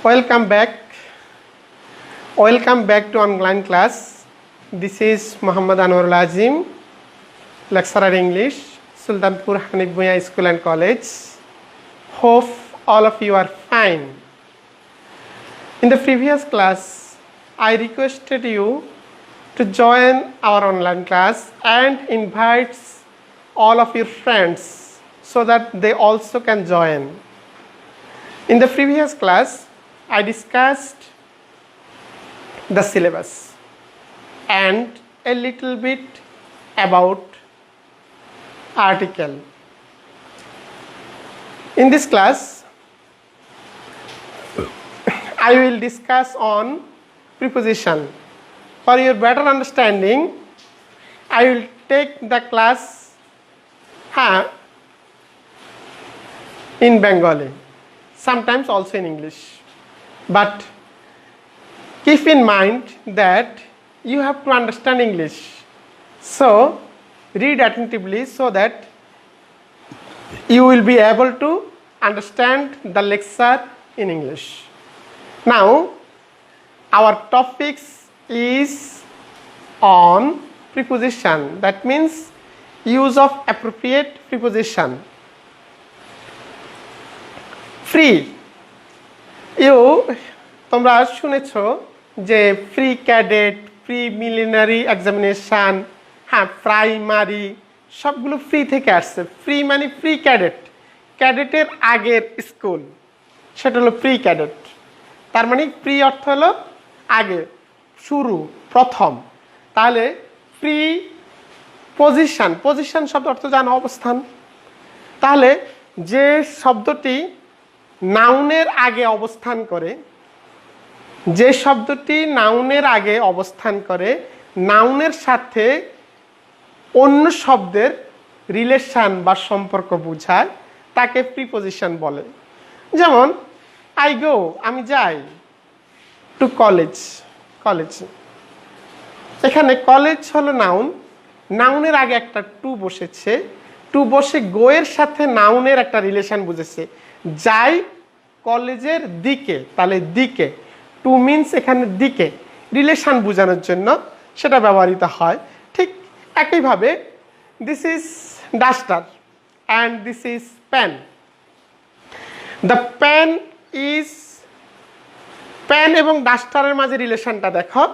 Welcome back. Welcome back to online class. This is Muhammad Anwarul Azim, lecturer English, Sultanpur Hanif Bhuiya School and College. Hope all of you are fine. In the previous class, I requested you to join our online class and invite all of your friends so that they also can join. In the previous class, I discussed the syllabus and a little bit about article. In this class, I will discuss on preposition. For your better understanding, I will take the class in Bengali, sometimes also in English. But keep in mind that you have to understand English. So read attentively so that you will be able to understand the lecture in English. Now, our topics is on preposition. That means use of appropriate preposition. Free. তোমরা শুনেছো যে free cadet, free military examination, primary সবগুলো free থেকে আসছে। Free মানে free cadet, ক্যাডেটের আগের school, সেটা হলো প্রি ক্যাডেট। তার মানে প্রি অর্থ হলো আগে, শুরু, প্রথম। তাহলে প্রি পজিশন, পজিশন শব্দ অর্থ জানো অবস্থান। তাহলে যে শব্দটি নাউনের আগে অবস্থান করে, যে শব্দটি নাউনের আগে অবস্থান করে, নাউনের সাথে অন্য শব্দের রিলেশন বা সম্পর্ক বোঝায়, তাকে প্রিপজিশন বলে। যেমন আই গো, আমি যাই, টু কলেজ, কলেজ। এখানে কলেজ হলো নাউন, নাউনের আগে একটা টু বসেছে, টু বসে গোয়ের সাথে নাউনের একটা রিলেশন বুঝেছে। যাই কলেজের দিকে, তাহলে দিকে, টু মিনস এখানে দিকে, রিলেশন বোঝানোর জন্য সেটা ব্যবহৃত হয়। ঠিক একইভাবে this is duster and this is pen. The pen is, pen এবং ডাস্টারের মাঝে রিলেশনটা দেখো।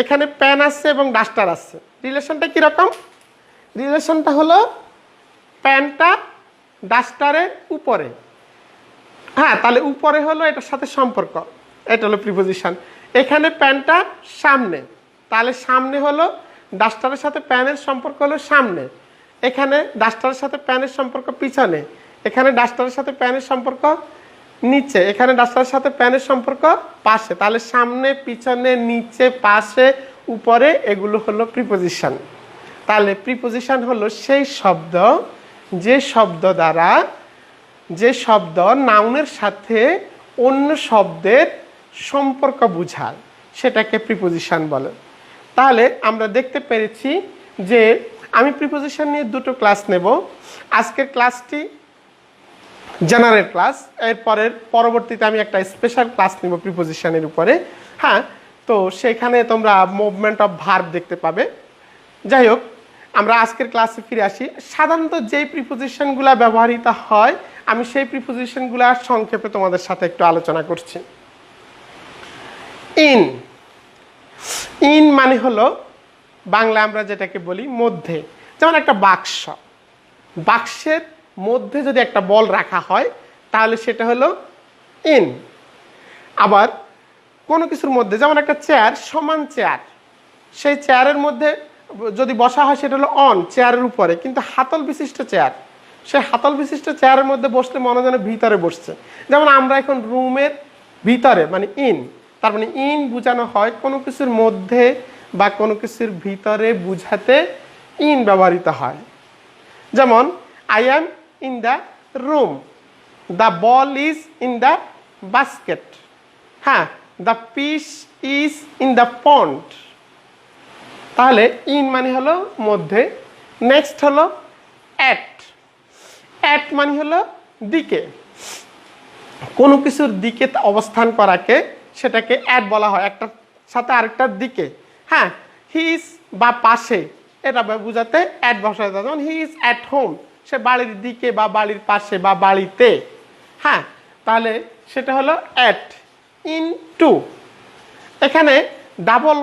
এখানে পেন আছে এবং ডাস্টার আছে, রিলেশনটা কীরকম? রিলেশনটা হলো পেনটা ডাস্টারের উপরে, তাহলে উপরে হলো এটার সাথে সম্পর্ক, এটা হলো প্রিপোজিশন। এখানে প্যানটা সামনে, তাহলে সামনে হলো ডাস্টারের সাথে প্যানের সম্পর্ক হলো সামনে। এখানে ডাস্টারের সাথে প্যানের সম্পর্ক পিছনে, এখানে ডাস্টারের সাথে প্যানের সম্পর্ক নিচে, এখানে ডাস্টারের সাথে প্যানের সম্পর্ক পাশে। তাহলে সামনে, পিছনে, নিচে, পাশে, উপরে, এগুলো হলো প্রিপোজিশন। তাহলে প্রিপোজিশন হলো সেই শব্দ, যে শব্দ দ্বারা, যে শব্দ নাউনের সাথে অন্য শব্দের সম্পর্ক বোঝায়, সেটাকে প্রিপোজিশন বলে। তাহলে আমরা দেখতে পেরেছি যে আমি প্রিপোজিশন নিয়ে দুটো ক্লাস নেব। আজকের ক্লাসটি জেনারেল ক্লাস, এরপরের পরবর্তীতে আমি একটা স্পেশাল ক্লাস নেব প্রিপোজিশনের উপরে। তো সেখানে তোমরা মুভমেন্ট অফ ভার্ব দেখতে পাবে। যাই হোক, আমরা আজকের ক্লাসে ফিরে আসি। সাধারণত যেই প্রিপোজিশনগুলো ব্যবহৃত হয়, আমি সেই প্রিপোজিশনগুলো সংক্ষেপে তোমাদের সাথে একটু আলোচনা করছি। ইন, ইন মানে হলো বাংলা আমরা যেটাকে বলি মধ্যে। যেমন একটা বাক্স, বাক্সের মধ্যে যদি একটা বল রাখা হয় তাহলে সেটা হলো ইন। আবার কোনো কিছুর মধ্যে, যেমন একটা চেয়ার, সমান চেয়ার, সেই চেয়ারের মধ্যে যদি বসা হয় সেটা হলো অন, চেয়ারের উপরে, কিন্তু হাতল বিশিষ্ট চেয়ার, সেই হাতল বিশিষ্ট চেয়ারের মধ্যে বসলে মনে যেন ভিতরে বসছে। যেমন আমরা এখন রুমের ভিতরে, মানে ইন, তার মানে ইন বোঝানো হয় কোনো কিছুর মধ্যে বা কোনো কিছুর ভিতরে বুঝাতে ইন ব্যবহৃত হয়। যেমন I am in the room, the ball is in the basket, the fish is in the pond. তাহলে ইন মানে হলো মধ্যে। নেক্সট হলো অ্যাট, অ্যাট মানে হলো দিকে। কোনো কিছুর দিকে অবস্থান করাকে সেটাকে অ্যাট বলা হয়, একটার সাথে আরেকটার দিকে। হ্যাঁ, হি ইজ বা পাশে, এটা বোঝাতে অ্যাট বসাতে, যেমন হি ইজ অ্যাট হোম, সে বাড়ির দিকে বা বাড়ির পাশে বা বাড়িতে। হ্যাঁ, তাহলে সেটা হলো অ্যাট। ইন টু, এখানে ডাবল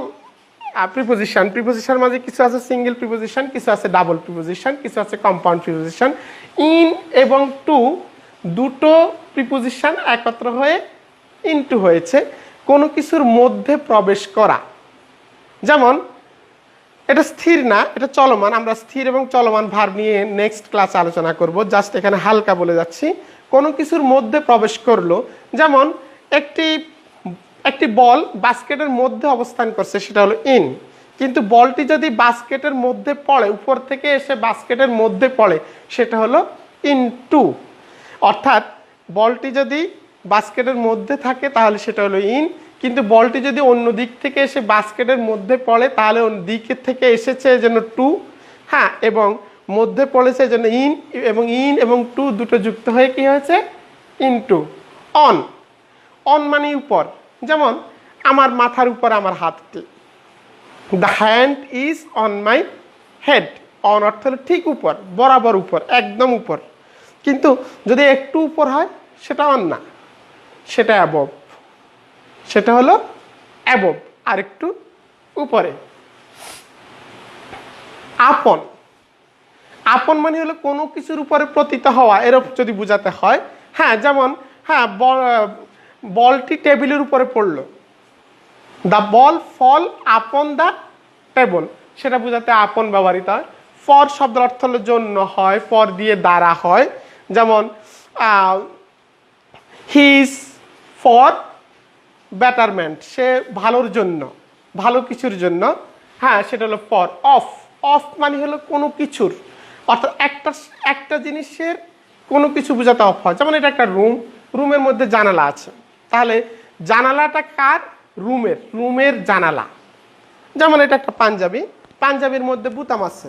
প্রিপোজিশন, প্রিপোজিশন মাঝে কিছু আছে সিঙ্গেল প্রিপোজিশন, কিছু আছে ডাবল প্রিপোজিশন, কিছু আছে কম্পাউন্ড প্রিপোজিশন। ইন এবং টু দুটো প্রিপোজিশন একত্র হয়ে ইনটু হয়েছে, কোনো কিছুর মধ্যে প্রবেশ করা। যেমন এটা স্থির না, এটা চলমান। আমরা স্থির এবং চলমান ভার্ব নিয়ে নেক্সট ক্লাসে আলোচনা করব, জাস্ট এখানে হালকা বলে যাচ্ছি। কোনো কিছুর মধ্যে প্রবেশ করলো, যেমন একটি বল বাস্কেটের মধ্যে অবস্থান করছে, সেটা হলো ইন। কিন্তু বলটি যদি বাস্কেটের মধ্যে পড়ে, উপর থেকে এসে বাস্কেটের মধ্যে পড়ে, সেটা হলো ইন টু। অর্থাৎ বলটি যদি বাস্কেটের মধ্যে থাকে তাহলে সেটা হলো ইন, কিন্তু বলটি যদি অন্য দিক থেকে এসে বাস্কেটের মধ্যে পড়ে তাহলে অন্য দিকের থেকে এসেছে এজন্য টু। হ্যাঁ, এবং মধ্যে পড়েছে এজন্য ইন, এবং ইন এবং টু দুটো যুক্ত হয়ে কি হয়েছে? In two. অন, অন মানে উপর। যেমন আমার মাথার উপর আমার হাতটি, the hand is on my head. On অর্থ হলো ঠিক উপর, বরাবর উপর, একদম উপর। কিন্তু যদি একটু উপর হয় সেটা অন না, সেটা অ্যাবভ, সেটা হলো অ্যাবভ, আর একটু উপরে। আপন, আপন মানে হলো কোনো কিছুর উপরে পতিত হওয়া, এরকম যদি বোঝাতে হয়। হ্যাঁ, যেমন হ্যাঁ, বলটি টেবিলের উপরে পড়লো, the ball fall upon the table, সেটা বোঝাতে আপন ব্যবহৃত হয়। ফর শব্দের অর্থ হলো জন্য হয়, ফর দিয়ে দ্বারা হয়। যেমন হি ইজ ফর বেটারমেন্ট, সে ভালোর জন্য, ভালো কিছুর জন্য। হ্যাঁ, সেটা হলো ফর। অফ, অফ মানে হলো কোনো কিছুর, অর্থাৎ একটা জিনিসের কোনো কিছু বোঝাতে অফ হয়। যেমন এটা একটা রুম, রুমের মধ্যে জানালা আছে, তাহলে জানালাটা কার? রুমের, রুমের জানালা। যেমন এটা একটা পাঞ্জাবি, পাঞ্জাবির মধ্যে বুতাম আছে,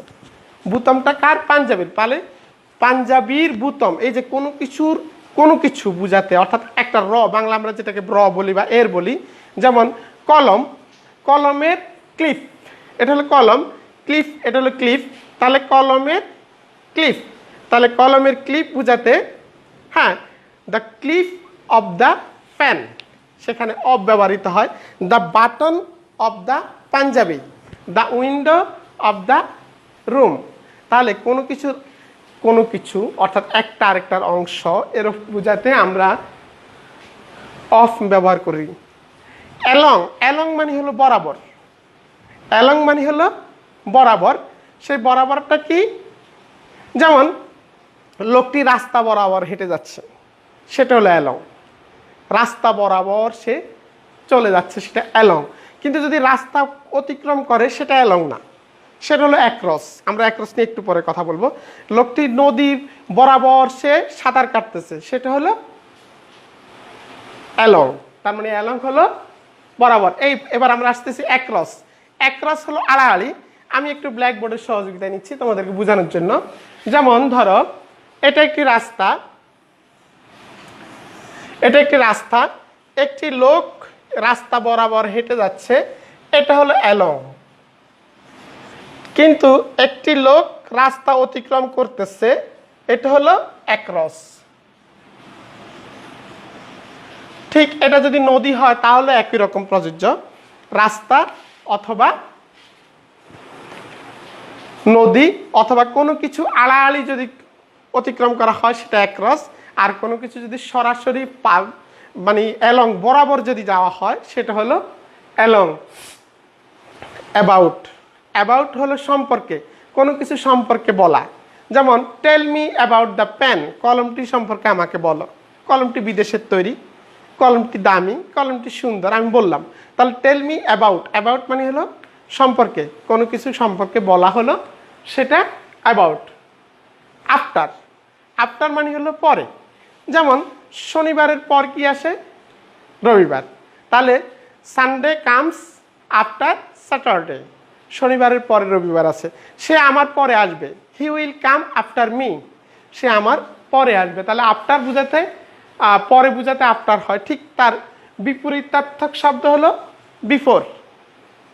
বুতামটা কার? পাঞ্জাবির। তাহলে পাঞ্জাবির বুতাম, এই যে কোনো কিছুর কোনো কিছু বোঝাতে, অর্থাৎ একটা র, বাংলা আমরা যেটাকে র বলি বা এর বলি। যেমন কলম, কলমের ক্লিপ, এটা হলো কলম। ক্লিপ, এটা হলো ক্লিপ, তাহলে কলমের ক্লিপ, তাহলে কলমের ক্লিপ বোঝাতে হ্যাঁ the clip of the pen, সেখানে অফ ব্যবহৃত হয়। The button of the punjabi, the window of the room. তাহলে কোনো কিছু অর্থাৎ একটা আরেকটার অংশ, এর বোঝাতে আমরা অফ ব্যবহার করি। অ্যালং, অ্যালং মানে হলো বরাবর, অ্যালং মানে হলো বরাবর। সেই বরাবরটা কি? যেমন লোকটি রাস্তা বরাবর হেঁটে যাচ্ছে, সেটা হলো অ্যালং। রাস্তা বরাবর সে চলে যাচ্ছে, সেটা অ্যালং। কিন্তু যদি রাস্তা অতিক্রম করে সেটা অ্যালং না, সেটা হলো অ্যাক্রস। আমরা অ্যাক্রস নিয়ে একটু পরে কথা বলবো। লোকটি নদীর বরাবর সে সাঁতার কাটতেছে, সেটা হলো অ্যালং। তার মানে অ্যালং হলো বরাবর। এবার আমরা আসতেছি অ্যাক্রস। অ্যাক্রস হলো আড়াআড়ি। আমি একটু ব্ল্যাকবোর্ডের সহযোগিতা নিচ্ছি তোমাদেরকে বোঝানোর জন্য। যেমন ধরো এটা একটি রাস্তা, এটা একটি রাস্তা, একটি লোক রাস্তা বরাবর হেঁটে যাচ্ছে, এটা হলো অ্যালং। কিন্তু একটি লোক রাস্তা অতিক্রম করতেছে, এটা হলো অ্যাক্রস। ঠিক এটা যদি নদী হয় তাহলে একই রকম প্রযোজ্য। রাস্তা অথবা নদী অথবা কোনো কিছু আড়াআড়ি যদি অতিক্রম করা হয় সেটা অ্যাক্রস। আর কোনো কিছু যদি সরাসরি মানে অ্যালং বরাবর যদি যাওয়া হয় সেটা হলো অ্যালং। অ্যাবাউট, অ্যাবাউট হলো সম্পর্কে, কোনো কিছু সম্পর্কে বলা। যেমন tell me about the pen, কলমটি সম্পর্কে আমাকে বলো। কলমটি বিদেশের তৈরি, কলমটি দামি, কলমটি সুন্দর, আমি বললাম। তাহলে টেল মি অ্যাবাউট, অ্যাবাউট মানে হলো সম্পর্কে, কোনো কিছু সম্পর্কে বলা হলো, সেটা অ্যাবাউট। আফটার, আফটার মানে হলো পরে। যেমন শনিবারের পর কি আসে? রবিবার। তাহলে সানডে কামস আফটার স্যাটারডে, শনিবারের পরে রবিবার আছে, সে আমার পরে আসবে। He will come after me, সে আমার পরে আসবে। তাহলে আফটার বোঝাতে পরে বোঝাতে আফটার হয়, ঠিক তার বিপরীতার্থক শব্দ হলো বিফোর।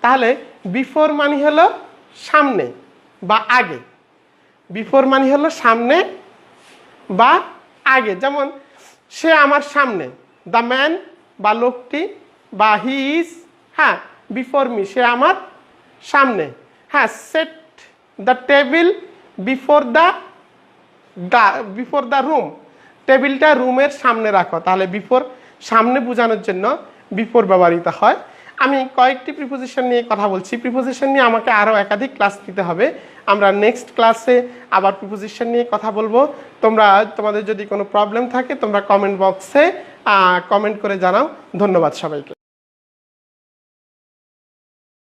তাহলে বিফোর মানে হলো সামনে বা আগে, বিফোর মানে হলো সামনে বা আগে। যেমন সে আমার সামনে, দ্য ম্যান বা লোকটি বা হি ইজ, হ্যাঁ, বিফোর মি, সে আমার সামনে। হ্যাঁ, set the table before the room, টেবিলটা রুমের সামনে রাখো। তাহলে বিফোর সামনে বোঝানোর জন্য বিফোর ব্যবহৃত হয়। আমি কয়েকটি প্রিপোজিশন নিয়ে কথা বলছি, প্রিপোজিশন নিয়ে আমাকে আরও একাধিক ক্লাস নিতে হবে। আমরা নেক্সট ক্লাসে আবার প্রিপোজিশন নিয়ে কথা বলবো। তোমাদের যদি কোনো প্রবলেম থাকে তোমরা কমেন্ট বক্সে কমেন্ট করে জানাও। ধন্যবাদ সবাইকে।